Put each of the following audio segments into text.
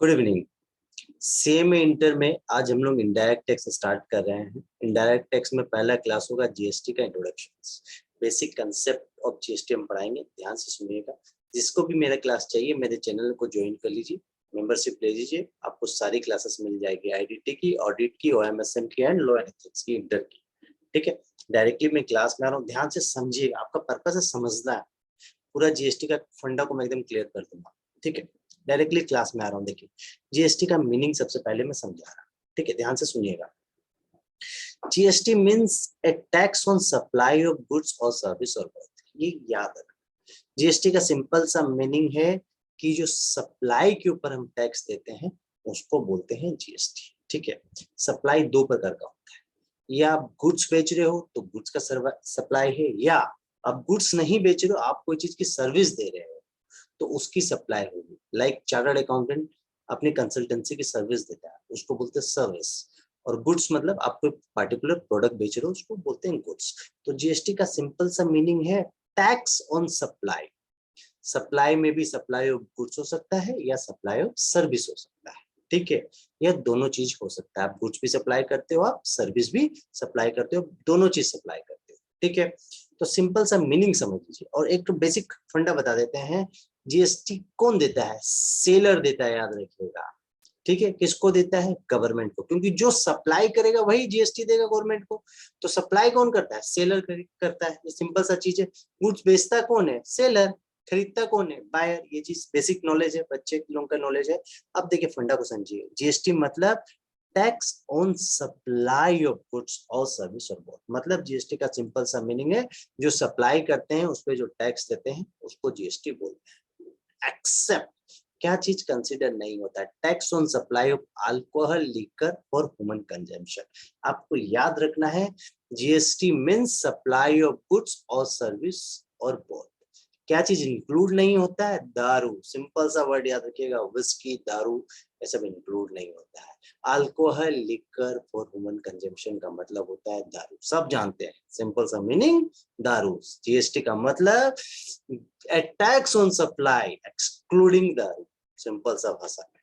Good evening. Same inter में आज हम लोग इनडायरेक्ट टैक्स स्टार्ट कर रहे हैं। इनडायरेक्ट टैक्स में पहला क्लास होगा जीएसटी का introduction. Basic concept of GST हम पढ़ाएंगे, ध्यान से सुनिएगा। जिसको भी मेरा क्लास चाहिए मेरे चैनल को ज्वाइन कर लीजिए, मेंबरशिप ले लीजिए, आपको सारी क्लासेस मिल जाएगी, आईडीटी की, ऑडिट की, ओएमएसएम की एंड लॉ एंड एथिक्स की, इंटर की। ठीक है, डायरेक्टली मैं क्लास में आ रहा हूँ, ध्यान से समझिएगा। आपका पर्पस है समझना है। पूरा जीएसटी का फंडा को मैं एकदम क्लियर कर दूंगा। ठीक है, डायरेक्टली क्लास में आ रहा हूँ। देखिए, जीएसटी का मीनिंग सबसे पहले मैं समझा रहा हूँ। ठीक है, ध्यान से सुनिएगा। GST means A tax on supply of goods और सर्विस और बोथ। ये याद रखना। जीएसटी का सिंपल सा मीनिंग है कि जो सप्लाई के ऊपर हम टैक्स देते हैं उसको बोलते हैं जीएसटी। ठीक है, सप्लाई दो प्रकार का होता है। या आप गुड्स बेच रहे हो तो गुड्स का सप्लाई है, या आप गुड्स नहीं बेच रहे हो, आप कोई चीज की सर्विस दे रहे हो तो उसकी सप्लाई होगी। लाइक चार्टर्ड अकाउंटेंट अपनी कंसल्टेंसी की सर्विस देता है, उसको बोलते हैं सर्विस। और गुड्स मतलब आप कोई पार्टिकुलर प्रोडक्ट बेच रहे हो, उसको बोलते हैं गुड्स। तो जीएसटी का सिंपल सा मीनिंग है टैक्स ऑन सप्लाई। सप्लाई में भी सप्लाई ऑफ गुड्स हो सकता है या सप्लाई ऑफ सर्विस हो सकता है। ठीक है, यह दोनों चीज हो सकता है। आप गुड्स भी सप्लाई करते हो, आप सर्विस भी सप्लाई करते हो, दोनों चीज सप्लाई करते हो। ठीक है, तो सिंपल सा मीनिंग समझ लीजिए। और एक तो बेसिक फंडा बता देते हैं। जीएसटी कौन देता है? सेलर देता है, याद रखिएगा। ठीक है, किसको देता है? गवर्नमेंट को, क्योंकि जो सप्लाई करेगा वही जीएसटी देगा गवर्नमेंट को। तो सप्लाई कौन करता है? सेलर करता है। ये सिंपल सा चीज है। गुड्स बेचता कौन है? सेलर। खरीदता कौन है? बायर। ये चीज बेसिक नॉलेज है, बच्चे लोगों का नॉलेज है। अब देखिए फंडा को समझिए। जीएसटी मतलब tax on supply of goods और सर्विस और बोथ। मतलब जीएसटी का सिंपल सा मीनिंग है जो सप्लाई करते हैं उस पर जो टैक्स देते हैं उसको जीएसटी बोलते हैं। एक्सेप्ट क्या चीज कंसिडर नहीं होता है? Tax on supply of alcohol, liquor for human consumption. आपको याद रखना है GST means supply of goods और सर्विस और बोथ। क्या चीज इंक्लूड नहीं होता है? दारू। सिंपल सा वर्ड याद रखिएगा, विस्की, दारू, ये सब इंक्लूड नहीं होता है। Alcohol, liquor for human consumption का मतलब होता है दारू। सब जानते हैं, सिंपल सा मीनिंग दारू। जीएसटी का मतलब टैक्स ऑन सप्लाई एक्सक्लूडिंग दारू। सिंपल सा भाषा में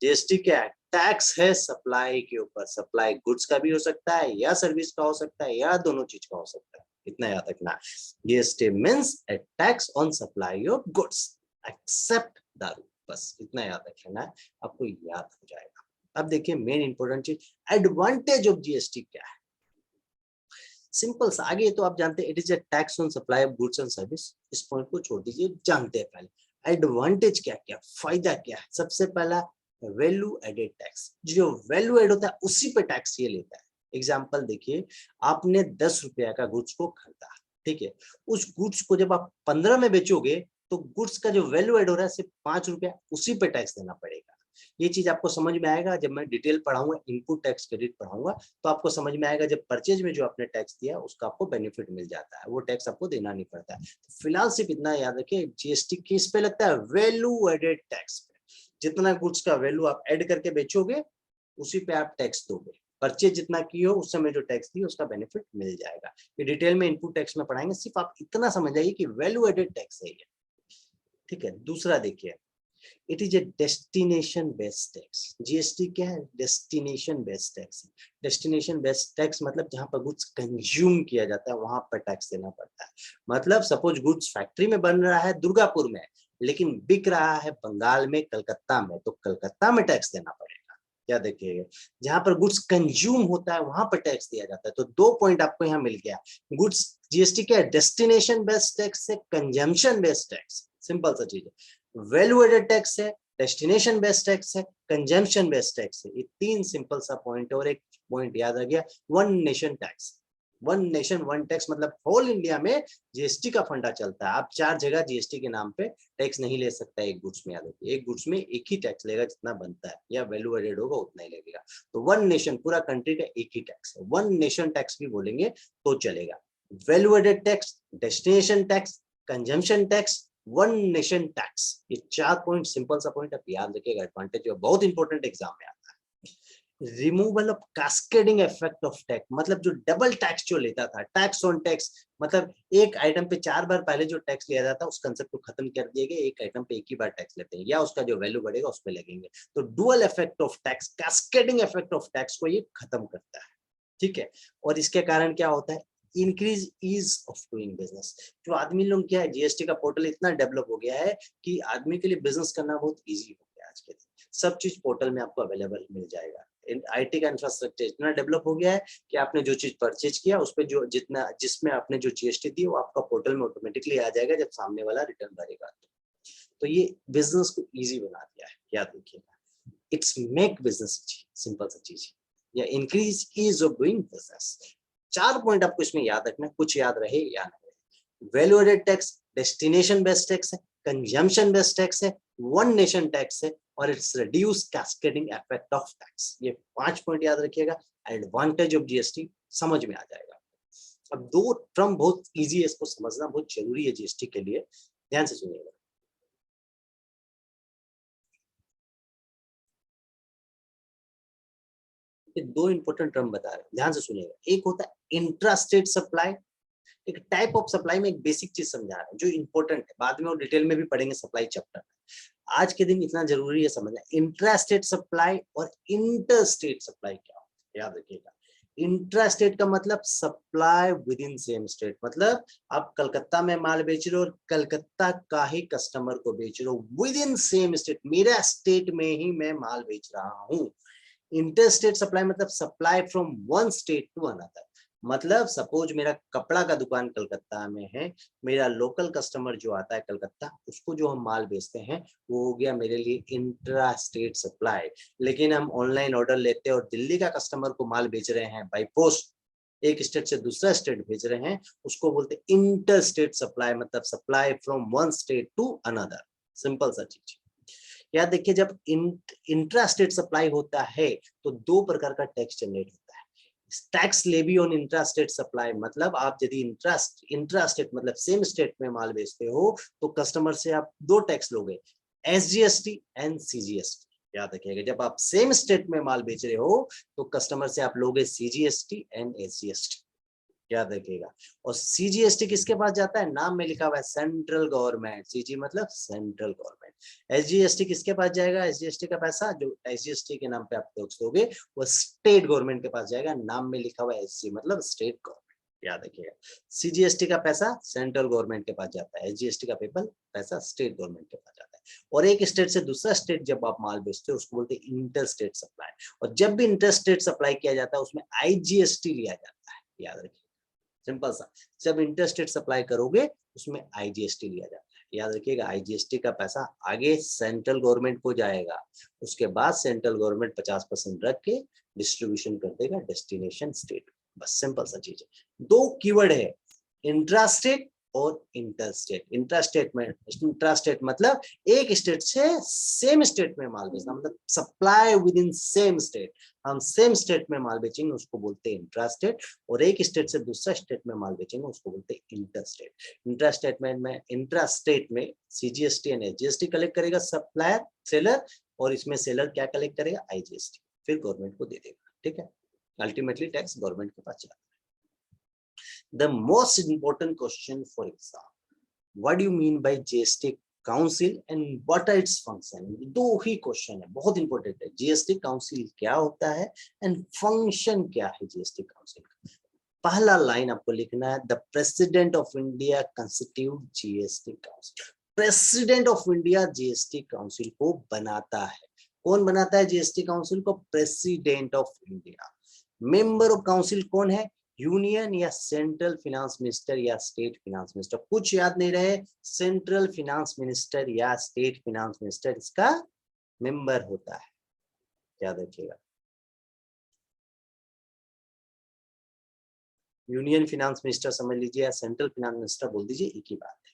जीएसटी क्या है? टैक्स है सप्लाई के ऊपर। सप्लाई गुड्स का भी हो सकता है या सर्विस का हो सकता है या दोनों चीज का हो सकता है। इतना याद रखना। GST means a tax on supply of goods except दारू। बस इतना याद रखना है, आपको याद हो जाएगा। अब देखिए मेन इंपोर्टेंट चीज, एडवांटेज ऑफ जीएसटी क्या है? सिंपल सा। आगे तो आप जानते हैं it is a tax on supply of goods and service. इस पॉइंट को छोड़ दीजिए, जानते हैं पहले एडवांटेज क्या क्या, फायदा क्या है। सबसे पहला वैल्यू एडेड टैक्स। जो वैल्यू एड होता है उसी पे टैक्स ये लेता है। एग्जाम्पल देखिए, आपने 10 रुपया का गुड्स को खरीदा। ठीक है, उस गुड्स को जब आप 15 में बेचोगे तो गुड्स का जो वैल्यू एड हो रहा है सिर्फ 5 रुपया, उसी पे टैक्स देना पड़ेगा। ये चीज आपको समझ में आएगा जब मैं डिटेल पढ़ाऊंगा, इनपुट टैक्स क्रेडिट पढ़ाऊंगा, तो आपको समझ में आएगा। जब परचेज में जो आपने टैक्स दिया उसका आपको बेनिफिट मिल जाता है, वो टैक्स आपको देना नहीं पड़ता है। तो फिलहाल सिर्फ इतना याद रखिए, जीएसटी किस पे लगता है? वैल्यू एडेड टैक्स पे। जितना गुड्स का वैल्यू आप ऐड करके बेचोगे उसी पे आप टैक्स दोगे। परचेज जितना की हो उस समय जो टैक्स दी उसका बेनिफिट मिल जाएगा। ये डिटेल में इनपुट टैक्स में पढ़ाएंगे, सिर्फ आप इतना समझ जाइए कि वैल्यू एडेड टैक्स है ये। ठीक है, दूसरा देखिए, it is a destination based tax. GST क्या है? Destination based tax. Destination based tax मतलब जहां पर गुड्स कंज्यूम किया जाता है वहां पर टैक्स देना पड़ता है। मतलब सपोज गुड्स फैक्ट्री में बन रहा है दुर्गापुर में, लेकिन बिक रहा है बंगाल में, कलकत्ता में, तो कलकत्ता में टैक्स देना पड़ेगा। क्या देखिएगा, जहां पर गुड्स कंज्यूम होता है वहां पर टैक्स दिया जाता है। तो 2 पॉइंट आपको यहाँ मिल गया। गुड्स जीएसटी क्या है? डेस्टिनेशन बेस्ड टैक्स है, कंजम्पशन बेस्ड टैक्स। सिंपल सा चीज है। वैल्यू एडेड टैक्स है, डेस्टिनेशन बेस्ड टैक्स है, कंजम्पशन बेस्ड टैक्स है। ये 3 सिंपल सा पॉइंट है। और एक पॉइंट याद रह गया, one nation tax. One nation one tax मतलब होल इंडिया में जीएसटी का फंडा चलता है। आप 4 जगह जीएसटी के नाम पे टैक्स नहीं ले सकता एक गुड्स में। याद रखिए, एक गुड्स में एक ही टैक्स लेगा जितना बनता है, या वैल्यू एडेड होगा उतना ही लगेगा। तो वन नेशन, पूरा कंट्री का एक ही टैक्स है। वन नेशन टैक्स भी बोलेंगे तो चलेगा। Value added tax, destination tax, consumption tax, one nation tax. ये 4 पॉइंट सिंपल सा पॉइंट आप याद रखिएगा। एडवांटेज बहुत इंपॉर्टेंट एग्जाम में आता है। Removal of cascading effect of tax, मतलब जो डबल टैक्स जो लेता था, टैक्स ऑन टैक्स, मतलब एक आइटम पे 4 बार पहले जो टैक्स लिया जाता, उस कंसेप्ट को खत्म कर दिया गया, एक आइटम पे एक ही बार टैक्स लेते हैं, या उसका जो वैल्यू बढ़ेगा उस पे लगेंगे। तो dual effect of tax, cascading effect of tax को ये खत्म करता है, ठीक है। और इसके कारण क्या होता है, increase ease of doing business. जो आदमी लोग क्या है, जीएसटी का पोर्टल इतना डेवलप हो गया है कि आदमी के लिए बिजनेस करना बहुत ईजी हो गया आज के दिन। सब चीज पोर्टल में आपको अवेलेबल मिल जाएगा। आईटी का इंफ्रास्ट्रक्चर इतना डेवलप हो गया है कि आपने जो चीज परचेज किया उस पर जो जितना जिसमें आपने जो जीएसटी दी वो आपका पोर्टल में ऑटोमेटिकली आ जाएगा जब सामने वाला रिटर्न भरेगा। तो ये बिजनेस को इजी बना दिया है, याद रखिएगा। It's make business easy, simple सा चीज, या increase ease of doing business. 4 point आपको इसमें याद रखना, कुछ याद रहे या ना रहे। Value added tax, destination based tax है, कंजम्पशन बेस्ड टैक्स है, वन नेशन टैक्स है, और it's reduce cascading effect of tax. ये 5 पॉइंट याद रखिएगा। एडवांटेज ऑफ जीएसटी समझ में आ जाएगा। अब 2 टर्म बहुत इजी है, इसको समझना बहुत जरूरी है जीएसटी के लिए, ध्यान से सुनिएगा। ये 2 इंपॉर्टेंट टर्म बता रहे हैं, ध्यान से सुनिएगा। एक होता है इंट्रा स्टेट सप्लाई, एक टाइप ऑफ सप्लाई में एक बेसिक चीज समझा रहे हैं जो इंपॉर्टेंट है, बाद में और डिटेल में भी पढ़ेंगे सप्लाई चैप्टर में। आज के दिन इतना जरूरी है समझना, इंट्रा स्टेट सप्लाई और इंटर स्टेट सप्लाई क्या होता है, याद रखिएगा। इंट्रा स्टेट का मतलब supply with in same state, मतलब आप कलकत्ता में माल बेच रहे हो और कलकत्ता का ही कस्टमर को बेच रहे हो विद इन सेम स्टेट, मेरा स्टेट में ही मैं माल बेच रहा हूँ। इंटरस्टेट सप्लाई मतलब supply from one state to another, मतलब सपोज मेरा कपड़ा का दुकान कलकत्ता में है, मेरा लोकल कस्टमर जो आता है कलकत्ता, उसको जो हम माल बेचते हैं वो हो गया मेरे लिए इंट्रा स्टेट सप्लाई। लेकिन हम ऑनलाइन ऑर्डर लेते हैं और दिल्ली का कस्टमर को माल बेच रहे हैं बाई पोस्ट, एक स्टेट से दूसरा स्टेट भेज रहे हैं, उसको बोलते हैं इंटर स्टेट सप्लाई, मतलब supply from one state to another. Simple सा चीज। याद देखिए, जब इंट्रा स्टेट सप्लाई होता है तो 2 प्रकार का टैक्स जनरेट होता है। Tax levy on intra state supply, मतलब आप यदि इंट्रा स्टेट मतलब सेम स्टेट में माल बेचते हो तो कस्टमर से आप 2 टैक्स लोगे, एसजीएसटी एंड सीजीएसटी। याद रखिएगा, जब आप सेम स्टेट में माल बेच रहे हो तो कस्टमर से आप लोगे सीजीएसटी एंड एसजीएसटी, याद रखिएगा। और सीजीएसटी किसके पास जाता है, नाम में लिखा हुआ है सेंट्रल गवर्नमेंट, सीजी मतलब सेंट्रल गवर्नमेंट। एसजीएसटी किसके पास जाएगा, एसजीएसटी का पैसा जो एसजीएसटी के नाम पे आप टैक्स दोगे वो स्टेट गवर्नमेंट के पास जाएगा, नाम में लिखा हुआ है एसजी मतलब स्टेट गवर्नमेंट, याद रखिएगा। सीजीएसटी का पैसा सेंट्रल गवर्नमेंट के पास जाता है, एसजीएसटी का पैसा स्टेट गवर्नमेंट के पास जाता है। और एक स्टेट से दूसरा स्टेट जब आप माल बेचते हो उसको बोलते हैं इंटर स्टेट सप्लाई, और जब भी इंटर स्टेट सप्लाई किया जाता है उसमें आईजीएसटी लिया जाता है, याद रखिए। सिंपल सा, जब इंटरस्टेट सप्लाई करोगे उसमें आईजीएसटी लिया जाता है, याद रखिएगा। आईजीएसटी का पैसा आगे सेंट्रल गवर्नमेंट को जाएगा, उसके बाद सेंट्रल गवर्नमेंट 50% रख के डिस्ट्रीब्यूशन कर देगा डेस्टिनेशन स्टेट। बस सिंपल सा चीज है। 2 कीवर्ड है, इंट्रास्टेट और इंटरस्टेट। इंट्रास्टेट मतलब एक स्टेट से सेम स्टेट में माल बेचना, मतलब supply with in same state, हम सेम स्टेट में माल बेचेंगे उसको बोलते हैं इंट्रास्टेट, और एक स्टेट से दूसरा स्टेट में माल बेचेंगे उसको बोलते हैं इंटरस्टेट। इंट्रास्टेट में सीजीएसटी एंड एसजीएसटी कलेक्ट करेगा सप्लायर सेलर, और इसमें सेलर क्या कलेक्ट करेगा, आईजीएसटी, फिर गवर्नमेंट को दे देगा, ठीक है। अल्टीमेटली टैक्स गवर्नमेंट के पास जाता है। The most important question for exam, what do you mean by GST council and what are its function. 2 ही क्वेश्चन है, बहुत इंपॉर्टेंट है। जीएसटी काउंसिल क्या होता है एंड फंक्शन क्या है जीएसटी काउंसिल का। पहला लाइन आपको लिखना है, the president of India constitute GST council. President of India GST council को बनाता है। कौन बनाता है जीएसटी काउंसिल को, president of India. Member of council कौन है, यूनियन या सेंट्रल फिनेंस मिनिस्टर या स्टेट फिनेंस मिनिस्टर। कुछ याद नहीं रहे, सेंट्रल फिनेंस मिनिस्टर या स्टेट फिनेंस मिनिस्टर इसका मेंबर होता है, याद रखिएगा। यूनियन फिनेंस मिनिस्टर समझ लीजिए या सेंट्रल फिनेंस मिनिस्टर बोल दीजिए, एक ही बात है।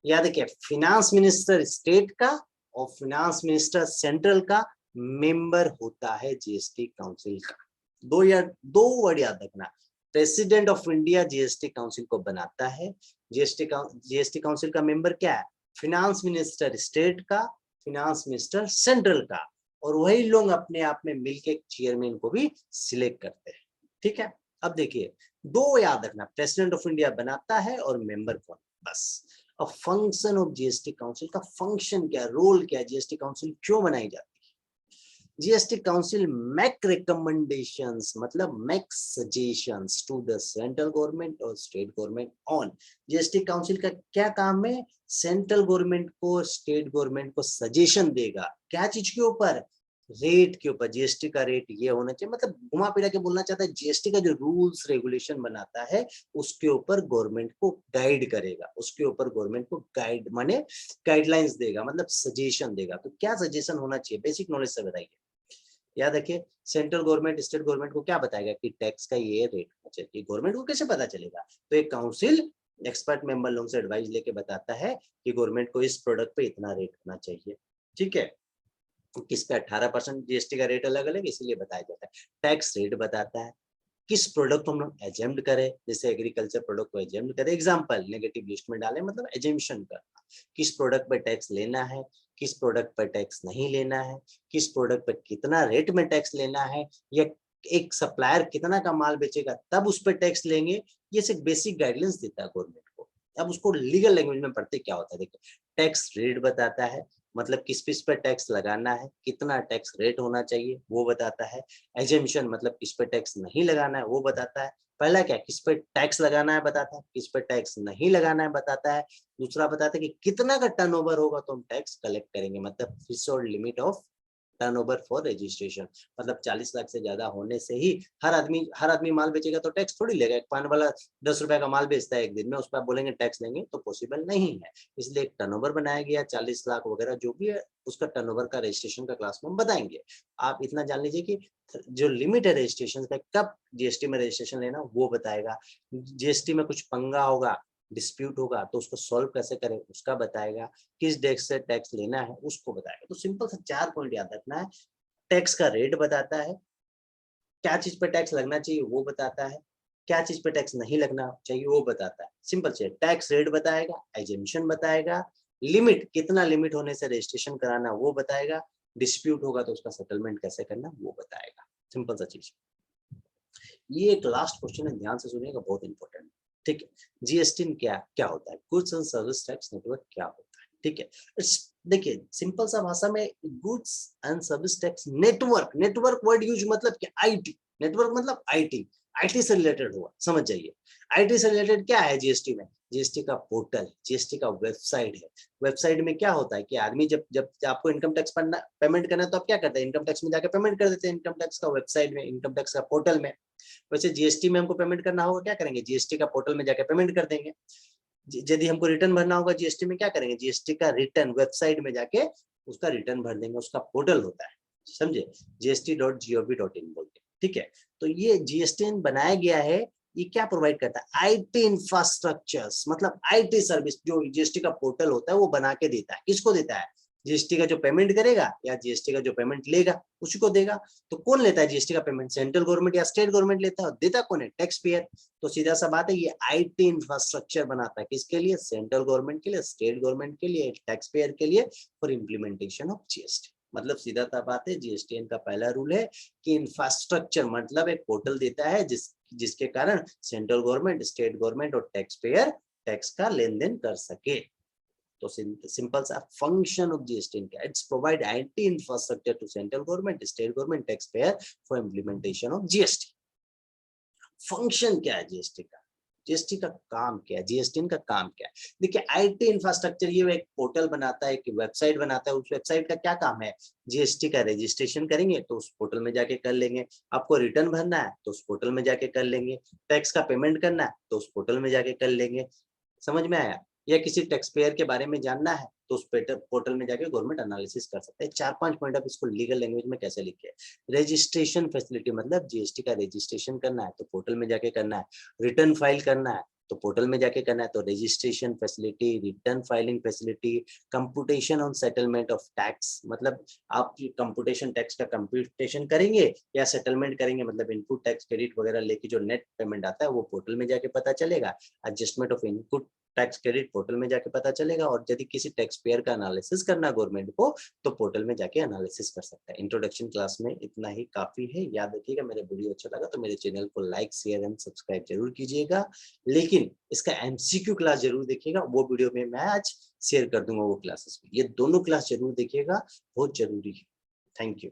याद रखिए, फिनेंस मिनिस्टर स्टेट का और फिनेंस मिनिस्टर सेंट्रल का मेंबर होता है जीएसटी काउंसिल का। 2 वर्ड याद रखना, president of India GST council को बनाता है, जीएसटी काउंसिल का मेंबर क्या है, फिनेंस मिनिस्टर स्टेट का, फिनेंस मिनिस्टर सेंट्रल का, और वही लोग अपने आप में मिलके चेयरमैन को भी सिलेक्ट करते हैं। ठीक है, अब देखिए दो याद रखना, प्रेसिडेंट ऑफ इंडिया बनाता है और मेंबर कौन, बस। अब फंक्शन ऑफ जीएसटी काउंसिल का फंक्शन क्या, रोल क्या, जीएसटी काउंसिल क्यों बनाई जाती है? जीएसटी काउंसिल मेक रिकमेंडेशंस मतलब make suggestions to the central government और state government on. GST council का क्या काम है? सेंट्रल गवर्नमेंट को, स्टेट गवर्नमेंट को सजेशन देगा, क्या चीज के ऊपर? रेट के ऊपर। जीएसटी का रेट ये होना चाहिए, मतलब घुमा फिरा के बोलना चाहता है जीएसटी का जो रूल्स रेगुलेशन बनाता है उसके ऊपर गवर्नमेंट को गाइड करेगा, उसके ऊपर गवर्नमेंट को गाइड माने गाइडलाइंस देगा, मतलब सजेशन देगा। तो क्या सजेशन होना चाहिए, बेसिक नॉलेज से बताइए। याद रखिए, सेंट्रल गवर्नमेंट स्टेट गवर्नमेंट को क्या बताएगा कि टैक्स का ये रेट होना चाहिए, गवर्नमेंट को कैसे पता चलेगा? तो एक काउंसिल एक्सपर्ट मेंबर लोगों से एडवाइस लेके बताता है कि गवर्नमेंट को इस प्रोडक्ट पे इतना रेट होना चाहिए। ठीक है, किस पे 18% जीएसटी का रेट अलग अलग इसलिए बताया जाता है। टैक्स रेट बताता है, किस प्रोडक्ट को हम लोग एजेम्प्ट करें, जैसे एग्रीकल्चर प्रोडक्ट को एजेम्प्ट करें, एग्जांपल नेगेटिव लिस्ट में डालें मतलब एजम्पशन करना, किस प्रोडक्ट पे टैक्स लेना है, किस प्रोडक्ट पर टैक्स नहीं लेना है, किस प्रोडक्ट पर कितना रेट में टैक्स लेना है, या एक सप्लायर कितना का माल बेचेगा तब उस पर टैक्स लेंगे। ये सिर्फ बेसिक गाइडलाइंस देता है गवर्नमेंट को। अब उसको लीगल लैंग्वेज में पढ़ते क्या होता है, देखो टैक्स रेट बताता है, मतलब किस पर टैक्स लगाना है, कितना टैक्स रेट होना चाहिए वो बताता है। एजम्पशन मतलब किस पे टैक्स नहीं लगाना है वो बताता है। पहला क्या, किस पे टैक्स लगाना है बताता है, किस पे टैक्स नहीं लगाना है बताता है। दूसरा बताता है कि कितना का टर्नओवर होगा तो हम टैक्स कलेक्ट करेंगे, मतलब threshold limit of turnover for registration, मतलब 40 लाख से ज्यादा होने से ही हर आदमी माल बेचेगा तो टैक्स थोड़ी लेगा। एक पान वाला 10 रुपए का माल बेचता है एक दिन में, उस पर आप बोलेंगे टैक्स लेंगे तो पॉसिबल नहीं है। इसलिए एक टर्नओवर बनाया गया 40 लाख वगैरह जो भी है, उसका टर्नओवर का रजिस्ट्रेशन का क्लास में हम बताएंगे। आप इतना जान लीजिए कि जो लिमिट है रजिस्ट्रेशन का, कब जीएसटी में रजिस्ट्रेशन लेना वो बताएगा। जीएसटी में कुछ पंगा होगा, डिस्प्यूट होगा तो उसको सॉल्व कैसे करें उसका बताएगा। किस डेट से टैक्स लेना है उसको बताएगा। तो सिंपल सा 4 पॉइंट याद रखना है। टैक्स का रेट बताता है, क्या चीज पे टैक्स लगना चाहिए वो बताता है, क्या चीज पे टैक्स नहीं लगना चाहिए वो बताता है। सिंपल से टैक्स रेट बताएगा, एजम्पशन बताएगा, लिमिट कितना लिमिट होने से रजिस्ट्रेशन कराना वो बताएगा, डिस्प्यूट होगा तो उसका सेटलमेंट कैसे करना वो बताएगा। सिंपल सा चीज। ये एक लास्ट क्वेश्चन है, ध्यान से सुनिएगा, बहुत इंपॉर्टेंट। ठीक है, जीएसटी क्या क्या होता है, goods and service tax network क्या होता है? ठीक है, देखिए सिंपल सा भाषा में goods and service tax network, network word use मतलब क्या, आईटी, नेटवर्क मतलब आईटी, आईटी से रिलेटेड हुआ, समझ जाइए। आईटी से रिलेटेड क्या है जीएसटी में? जीएसटी का पोर्टल, जीएसटी का वेबसाइट है। वेबसाइट में क्या होता है कि आदमी जब जब आपको इनकम टैक्स पेमेंट करना है तो आप क्या करते हैं, इनकम टैक्स में जाकर पेमेंट कर देते हैं, इनकम टैक्स का वेबसाइट में, इनकम टैक्स का पोर्टल में। वैसे जीएसटी में हमको पेमेंट करना होगा, क्या करेंगे, जीएसटी का पोर्टल में जाकर पेमेंट कर देंगे। यदि हमको रिटर्न भरना होगा जीएसटी में, क्या करेंगे, जीएसटी का रिटर्न वेबसाइट में जाके उसका रिटर्न भर देंगे, उसका पोर्टल होता है, समझे, gst.gov.in बोलते हैं। ठीक है, तो ये जीएसटी बनाया गया है, ये क्या प्रोवाइड करता है, आईटी इंफ्रास्ट्रक्चर्स, मतलब आईटी सर्विस। जो जीएसटी का पोर्टल होता है वो बना के देता है, किसको देता है, जीएसटी का जो पेमेंट करेगा या जीएसटी का जो पेमेंट लेगा उसको देगा। तो कौन लेता है जीएसटी का पेमेंट, सेंट्रल गवर्नमेंट या स्टेट गवर्नमेंट लेता है, और देता कौन है, टैक्स पेयर। तो सीधा सा बात है, ये आईटी इंफ्रास्ट्रक्चर बनाता है, किसके लिए, सेंट्रल गवर्नमेंट के लिए, स्टेट गवर्नमेंट के लिए, टैक्स पेयर के लिए, फॉर इम्प्लीमेंटेशन ऑफ जीएसटी। मतलब सीधा सा बात है, जीएसटी का पहला रूल है कि इंफ्रास्ट्रक्चर मतलब एक पोर्टल देता है जिसके कारण सेंट्रल गवर्नमेंट, स्टेट गवर्नमेंट और टैक्स पेयर टैक्स का लेन देन कर सके। तो सिंपल सा फंक्शन ऑफ जीएसटी क्या, it's provide IT infrastructure to central government, state government, tax payer for implementation of GST. Function क्या है जीएसटी का, जीएसटी का काम क्या है, जीएसटी का काम क्या है? देखिए आईटी इंफ्रास्ट्रक्चर, ये एक पोर्टल बनाता है, एक वेबसाइट बनाता है, उस वेबसाइट का क्या काम है, जीएसटी का रजिस्ट्रेशन करेंगे तो उस पोर्टल में जाके कर लेंगे, आपको रिटर्न भरना है तो उस पोर्टल में जाके कर लेंगे, टैक्स का पेमेंट करना है तो उस पोर्टल में जाके कर लेंगे। समझ में आया? या किसी टैक्स पेयर के बारे में जानना है तो उस पोर्टल में जाके गवर्नमेंट एनालिसिस कर सकते हैं। 4-5 पॉइंट आप इसको लीगल लैंग्वेज में कैसे लिखे, रजिस्ट्रेशन फैसिलिटी मतलब जीएसटी का रजिस्ट्रेशन करना है तो पोर्टल में जाके करना है, रिटर्न फाइल करना है तो पोर्टल में जाके करना है, तो registration facility, return filing facility, computation on settlement of tax, मतलब आप कंप्यूटेशन टैक्स का कंप्यूटेशन करेंगे या सेटलमेंट करेंगे, मतलब इनपुट टैक्स क्रेडिट वगैरह लेके जो नेट पेमेंट आता है वो पोर्टल में जाके पता चलेगा। Adjustment of input tax credit portal में जाके पता चलेगा, और यदि किसी टैक्स पेयर का एनालिसिस करना गवर्नमेंट को तो पोर्टल में जाके एनालिसिस कर सकता है। इंट्रोडक्शन क्लास में इतना ही काफी है। याद रखिएगा, मेरा वीडियो अच्छा लगा तो मेरे चैनल को लाइक शेयर एंड सब्सक्राइब जरूर कीजिएगा, लेकिन इसका एमसीक्यू क्लास जरूर देखिएगा, वो वीडियो में मैं आज शेयर कर दूंगा वो क्लासेस में। ये दोनों क्लास जरूर देखिएगा, बहुत जरूरी है। Thank you.